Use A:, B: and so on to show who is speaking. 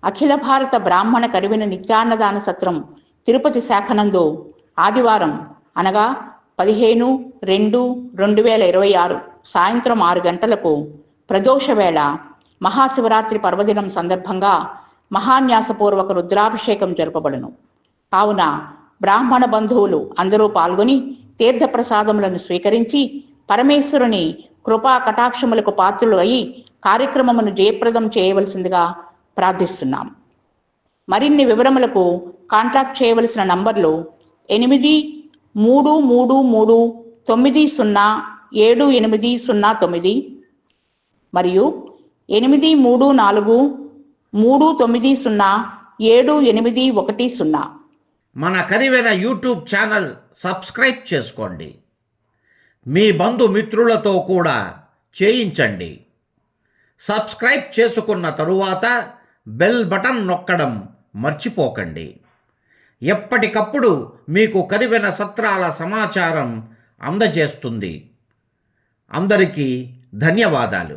A: అఖిల భారత బ్రాహ్మణ కరివిన నిత్యాన్నదాన సత్రం తిరుపతి శాఖనందు ఆదివారం అనగా 15/2/2026 సాయంత్రం 6 గంటలకు ప్రదోష వేళ మహాశివరాత్రి పర్వదినం సందర్భంగా మహాన్యాసపూర్వక రుద్రాభిషేకం జరపబడును. కావున బ్రాహ్మణ బంధువులు అందరూ పాల్గొని తీర్థప్రసాదములను స్వీకరించి పరమేశ్వరుని కృపా కటాక్షములకు పాత్రులు అయి కార్యక్రమమును జయప్రదం చేయవలసిందిగా ప్రార్థిస్తున్నాం. మరిన్ని వివరములకు కాంటాక్ట్ చేయవలసిన నంబర్లు 8333907809 మరియు 8343907810.
B: మన కరివెన యూట్యూబ్ ఛానల్ సబ్స్క్రైబ్ చేసుకోండి. మీ బంధుమిత్రులతో కూడా చేయించండి. సబ్స్క్రైబ్ చేసుకున్న తరువాత బెల్ బటన్ నొక్కడం మర్చిపోకండి. ఎప్పటికప్పుడు మీకు కరివెన సత్రాల సమాచారం అందజేస్తుంది. అందరికీ ధన్యవాదాలు.